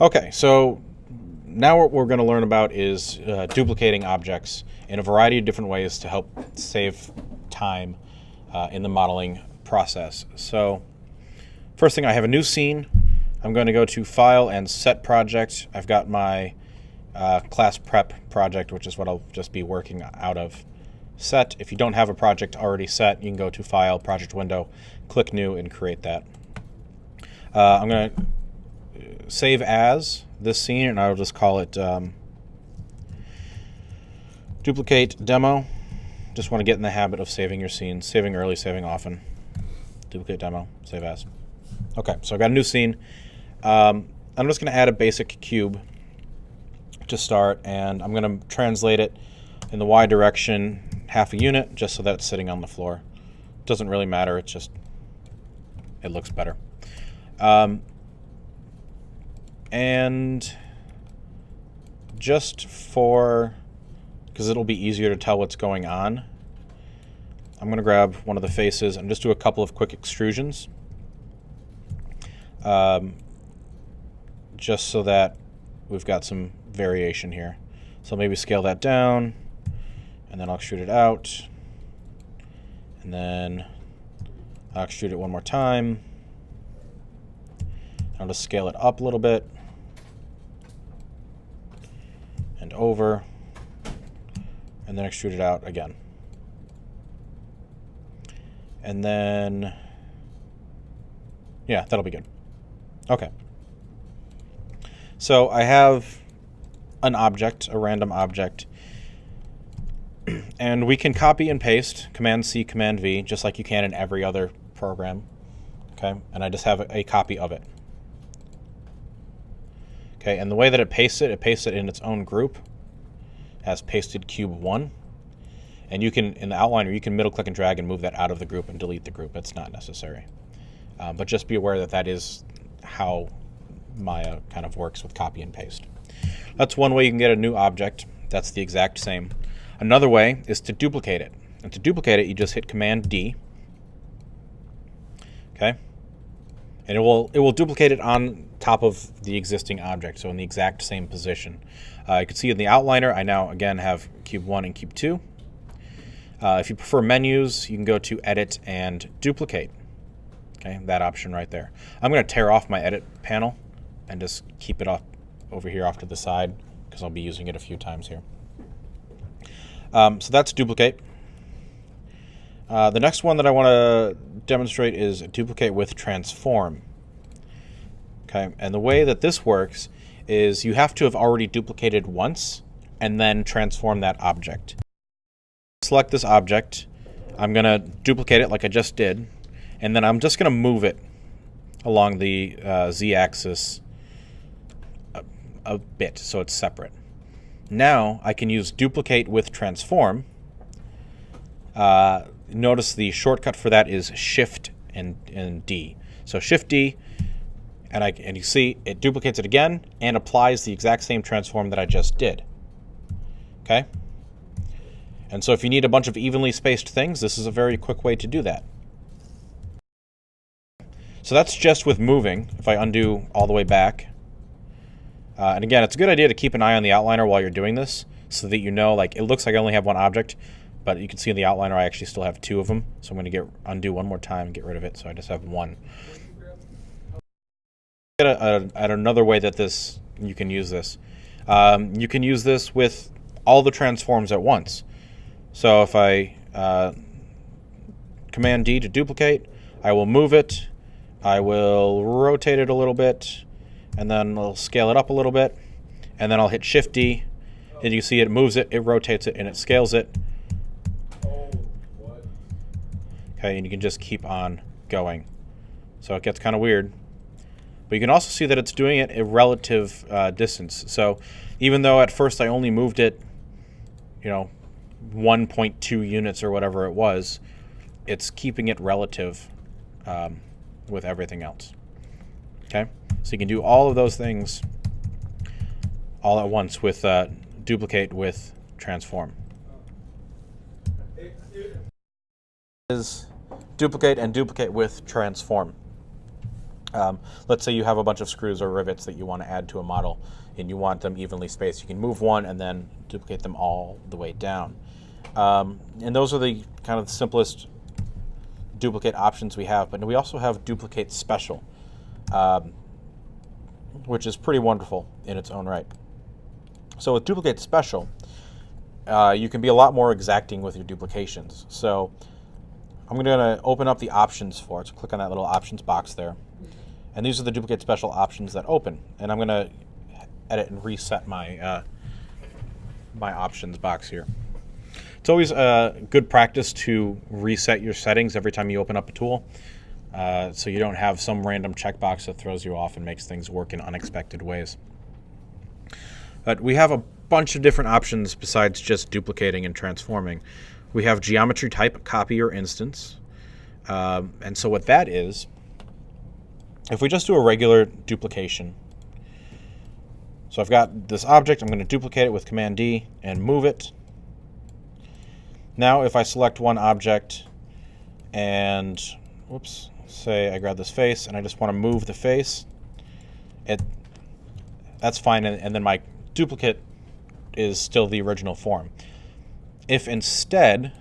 Okay, so now what we're going to learn about is duplicating objects in a variety of different ways to help save time in the modeling process. So first thing, I have a new scene. I'm going to go to File and Set Project. I've got my class prep project, which is what I'll just be working out of. Set. If you don't have a project already set, you can go to File, Project Window, click New, and create that. I'm going to save as this scene, and I'll just call it duplicate demo. Just want to get in the habit of saving your scenes, saving early, saving often. Duplicate demo, save as. Okay, so I've got a new scene. I'm just going to add a basic cube to start, and I'm going to translate it in the Y direction half a unit, just so that it's sitting on the floor. Doesn't really matter, it's just, it looks better. And just for, because it'll be easier to tell what's going on, I'm going to grab one of the faces and just do a couple of quick extrusions. Just so that we've got some variation here. So maybe scale that down, and then I'll extrude it out, and then I'll extrude it one more time. I'll just scale it up a little bit, and over, and then extrude it out again. And then, yeah, that'll be good. Okay. So I have an object, a random object, and we can copy and paste, Command-C, Command-V, just like you can in every other program. Okay, and I just have a copy of it. Okay, and the way that it pastes it in its own group as pasted cube 1. And you can, in the outliner, you can middle click and drag and move that out of the group and delete the group. It's not necessary. But just be aware that that is how Maya kind of works with copy and paste. That's one way you can get a new object that's the exact same. Another way is to duplicate it. And to duplicate it, you just hit Command D. Okay? And it will duplicate it on top of the existing object, so in the exact same position. You can see in the outliner, I now again have cube 1 and cube 2. If you prefer menus, you can go to Edit and Duplicate. Okay, that option right there. I'm going to tear off my Edit panel and just keep it off over here off to the side, because I'll be using it a few times here. So that's duplicate. The next one that I want to demonstrate is duplicate with transform. Okay, and the way that this works is you have to have already duplicated once and then transform that object. Select this object. I'm going to duplicate it like I just did, and then I'm just going to move it along the z-axis a bit so it's separate. Now I can use duplicate with transform. Notice the shortcut for that is Shift and D. So Shift D, and you see it duplicates it again and applies the exact same transform that I just did. Okay? And so if you need a bunch of evenly spaced things, this is a very quick way to do that. So that's just with moving. If I undo all the way back. And again, it's a good idea to keep an eye on the outliner while you're doing this, so that you know, like, it looks like I only have one object, but you can see in the outliner I actually still have two of them. So I'm going to undo one more time and get rid of it, so I just have one. At another way that you can use this. You can use this with all the transforms at once. So if I Command D to duplicate, I will move it, I will rotate it a little bit, and then I'll scale it up a little bit, and then I'll hit Shift D, and you see it moves it, it rotates it, and it scales it. Okay, and you can just keep on going. So it gets kind of weird. But you can also see that it's doing it at relative distance. So even though at first I only moved it, 1.2 units or whatever it was, it's keeping it relative with everything else. Okay, so you can do all of those things all at once with duplicate with transform. Is duplicate and duplicate with transform. Let's say you have a bunch of screws or rivets that you want to add to a model and you want them evenly spaced. You can move one and then duplicate them all the way down. And those are the kind of the simplest duplicate options we have. But we also have duplicate special, which is pretty wonderful in its own right. So with duplicate special, you can be a lot more exacting with your duplications. So I'm going to open up the options for it. So click on that little options box there. And these are the duplicate special options that open. And I'm going to edit and reset my my options box here. It's always good practice to reset your settings every time you open up a tool, so you don't have some random checkbox that throws you off and makes things work in unexpected ways. But we have a bunch of different options besides just duplicating and transforming. We have geometry type, copy, or instance. And so what that is, if we just do a regular duplication, so I've got this object, I'm going to duplicate it with Command D and move it. Now if I select one object and, whoops, say I grab this face and I just want to move the face, that's fine, and then my duplicate is still the original form. If instead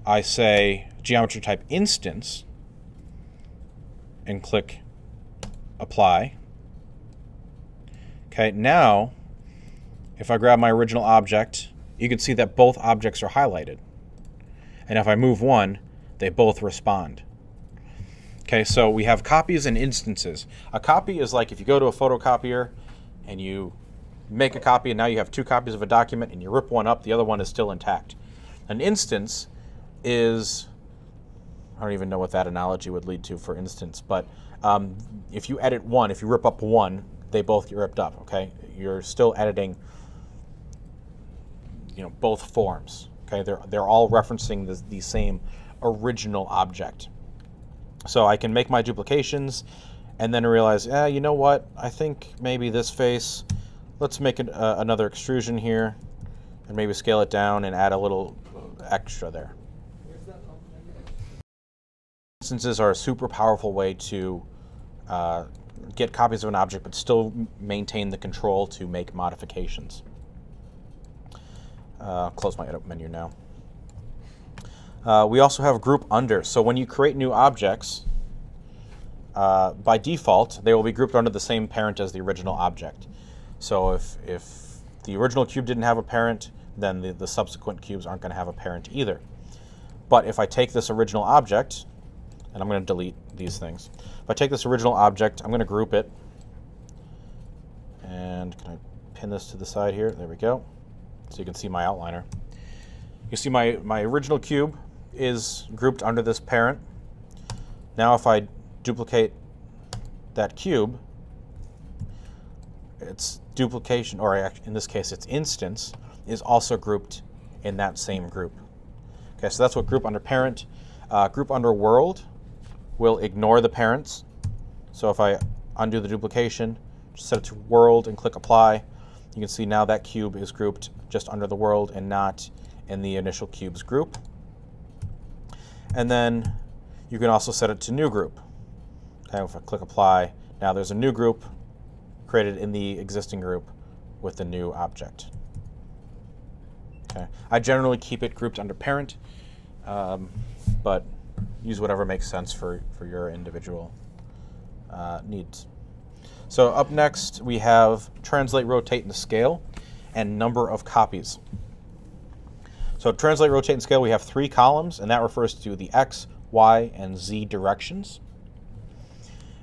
I say geometry type instance and click apply, okay, now if I grab my original object, you can see that both objects are highlighted. And if I move one, they both respond. Okay, so we have copies and instances. A copy is like if you go to a photocopier and you make a copy and now you have two copies of a document and you rip one up, the other one is still intact. An instance is, I don't even know what that analogy would lead to for instance, but if you edit one, if you rip up one, they both get ripped up, okay? You're still editing, both forms, okay? They're all referencing the same original object. So I can make my duplications and then realize, you know what? I think maybe this face, let's make another extrusion here and maybe scale it down and add a little extra there. Instances are a super powerful way to get copies of an object but still maintain the control to make modifications. Close my edit menu now. We also have group under. So when you create new objects, by default, they will be grouped under the same parent as the original object. So if the original cube didn't have a parent, then the subsequent cubes aren't going to have a parent either. But if I take this original object, and I'm going to delete these things. If I take this original object, I'm going to group it. And can I pin this to the side here? There we go. So you can see my outliner. You see my original cube is grouped under this parent. Now if I duplicate that cube, its duplication, or in this case its instance, is also grouped in that same group. Okay, so that's what group under parent. Group under world will ignore the parents. So if I undo the duplication, just set it to world and click apply, you can see now that cube is grouped just under the world and not in the initial cube's group. And then you can also set it to new group. Okay, if I click apply, now there's a new group created in the existing group with the new object. Okay, I generally keep it grouped under parent, but use whatever makes sense for your individual needs. So up next we have translate, rotate, and scale, and number of copies. So translate, rotate, and scale, we have 3 columns, and that refers to the X, Y, and Z directions.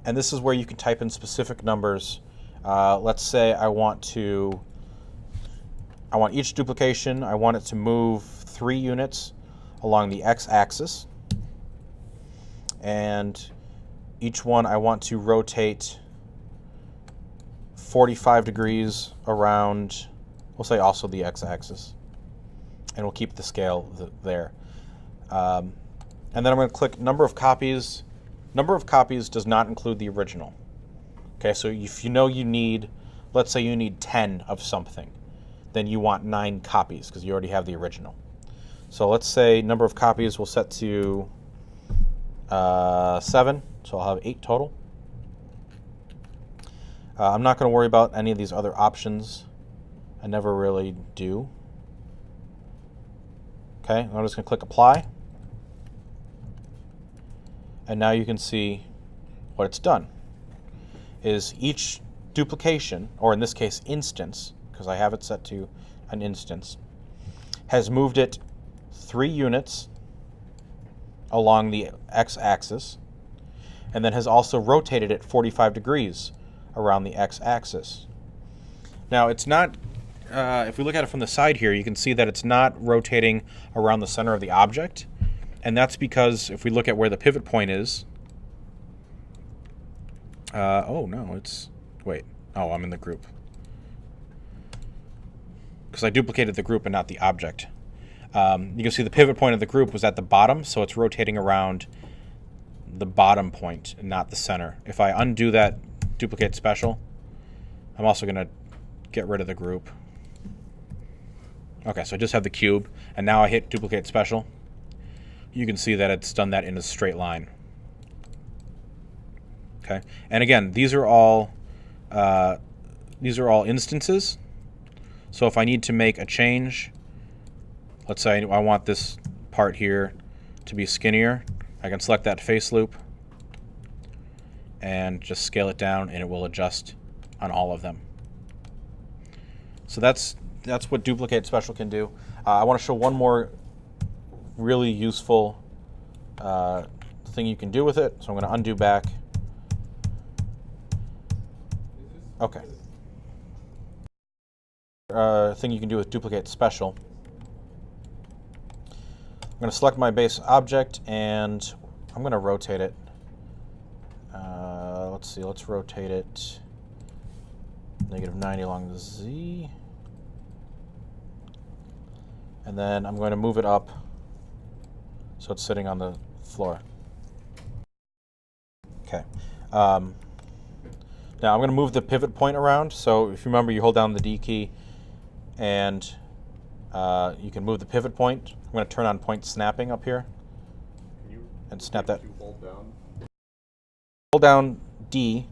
And this is where you can type in specific numbers. Let's say I want each duplication, I want it to move 3 units along the X-axis. And each one I want to rotate 45 degrees around, we'll say also the X-axis. And we'll keep the scale there. And then I'm going to click number of copies. Number of copies does not include the original. Okay, so if you know you need, let's say you need 10 of something, then you want 9 copies because you already have the original. So let's say number of copies we'll set to 7. So I'll have 8 total. I'm not going to worry about any of these other options. I never really do. Okay, I'm just going to click apply. And now you can see what it's done. Is each duplication, or in this case instance, because I have it set to an instance, has moved it 3 units along the x-axis, and then has also rotated it 45 degrees around the x-axis. Now it's not, if we look at it from the side here, you can see that it's not rotating around the center of the object, and that's because if we look at where the pivot point is, oh no, it's, wait, oh, I'm in the group. Because I duplicated the group and not the object. You can see the pivot point of the group was at the bottom, so it's rotating around the bottom point and not the center. If I undo that duplicate special, I'm also going to get rid of the group. Okay, so I just have the cube, and now I hit duplicate special. You can see that it's done that in a straight line. Okay, and again, these are all instances. So if I need to make a change, let's say I want this part here to be skinnier, I can select that face loop and just scale it down, and it will adjust on all of them. So that's what duplicate special can do. I want to show one more really useful thing you can do with it. So I'm going to undo back. Okay. Thing you can do with duplicate special. I'm going to select my base object, and I'm going to rotate it. Let's see, let's rotate it -90 along the Z. And then I'm going to move it up so it's sitting on the floor. Okay. Now I'm going to move the pivot point around. So if you remember, you hold down the D key and you can move the pivot point. I'm going to turn on point snapping up here and snap that. Hold down D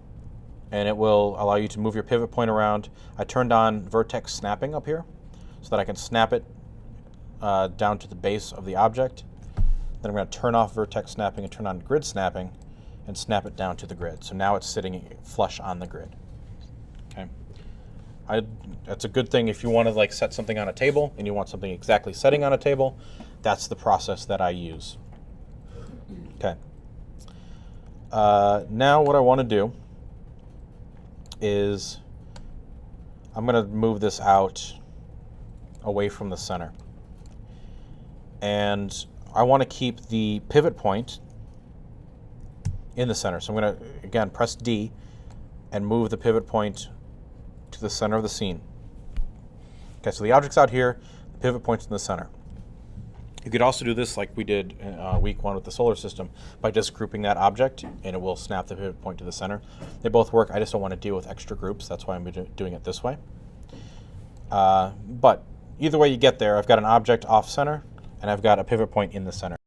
and it will allow you to move your pivot point around. I turned on vertex snapping up here so that I can snap it down to the base of the object. Then I'm going to turn off vertex snapping and turn on grid snapping and snap it down to the grid. So now it's sitting flush on the grid. Okay. That's a good thing if you want to like set something on a table and you want something exactly setting on a table. That's the process that I use. Okay. Now what I want to do is I'm going to move this out away from the center. And I want to keep the pivot point in the center. So I'm going to, again, press D and move the pivot point to the center of the scene. Okay, so the object's out here, the pivot point's in the center. You could also do this like we did in week 1 with the solar system by just grouping that object, and it will snap the pivot point to the center. They both work. I just don't want to deal with extra groups. That's why I'm doing it this way. But either way you get there, I've got an object off center, and I've got a pivot point in the center.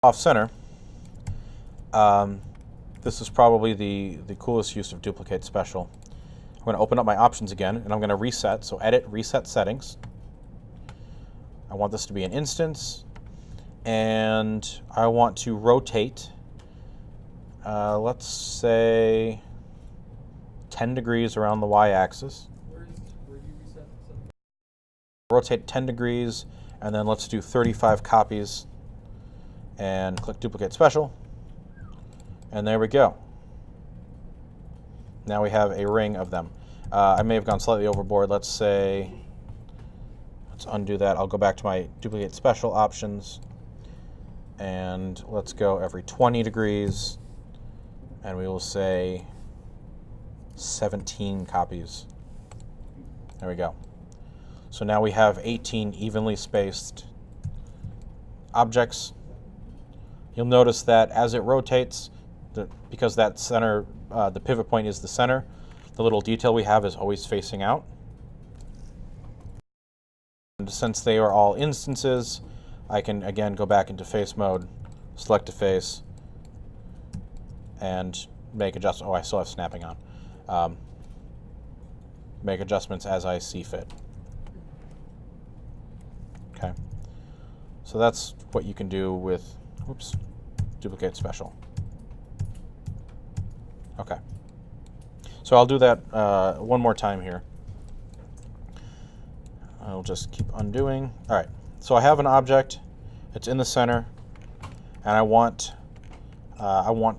Off center, this is probably the coolest use of duplicate special. I'm going to open up my options again, and I'm going to reset. So edit, reset settings. I want this to be an instance, and I want to rotate, let's say 10 degrees around the y-axis. Where do you reset? Rotate 10 degrees, and then let's do 35 copies, and click duplicate special, and there we go. Now we have a ring of them. I may have gone slightly overboard. Let's say, let's undo that. I'll go back to my duplicate special options, and let's go every 20 degrees, and we will say 17 copies. There we go. So now we have 18 evenly spaced objects. You'll notice that as it rotates, because that center, the pivot point is the center, the little detail we have is always facing out. And since they are all instances, I can again go back into face mode, select a face, and make adjustments. Oh, I still have snapping on. Make adjustments as I see fit. Okay. So that's what you can do with, oops, duplicate special. Okay. So I'll do that one more time here. I'll just keep undoing. All right. So I have an object. It's in the center, and I want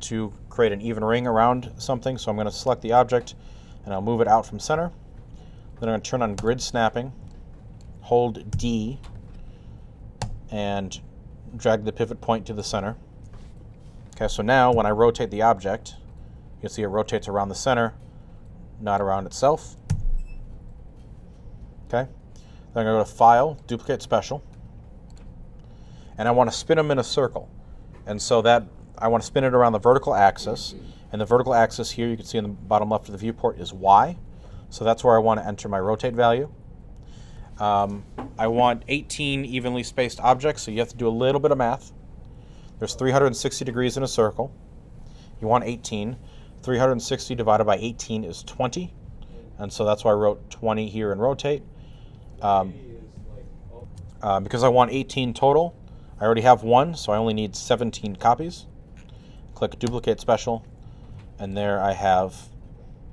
to create an even ring around something. So I'm going to select the object, and I'll move it out from center. Then I'm going to turn on grid snapping, hold D, and drag the pivot point to the center. Okay, so now when I rotate the object, you'll see it rotates around the center, not around itself. Okay, then I'm going to go to File, Duplicate Special, and I want to spin them in a circle. And so that I want to spin it around the vertical axis, and the vertical axis here you can see in the bottom left of the viewport is Y. So that's where I want to enter my rotate value. I want 18 evenly spaced objects, so you have to do a little bit of math. There's 360 degrees in a circle. You want 18. 360 divided by 18 is 20, and so that's why I wrote 20 here in rotate. Because I want 18 total, I already have one, so I only need 17 copies. Click Duplicate Special, and there I have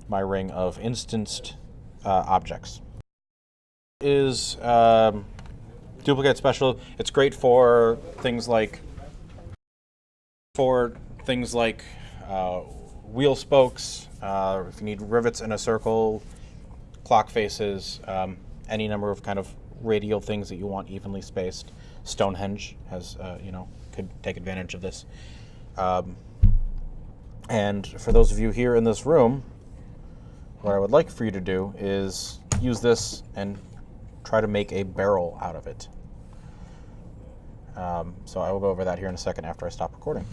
my ring of instanced objects. Is duplicate special. It's great for things like wheel spokes. If you need rivets in a circle, clock faces, any number of kind of radial things that you want evenly spaced. Stonehenge has could take advantage of this. And for those of you here in this room, what I would like for you to do is use this and try to make a barrel out of it. So I will go over that here in a second after I stop recording.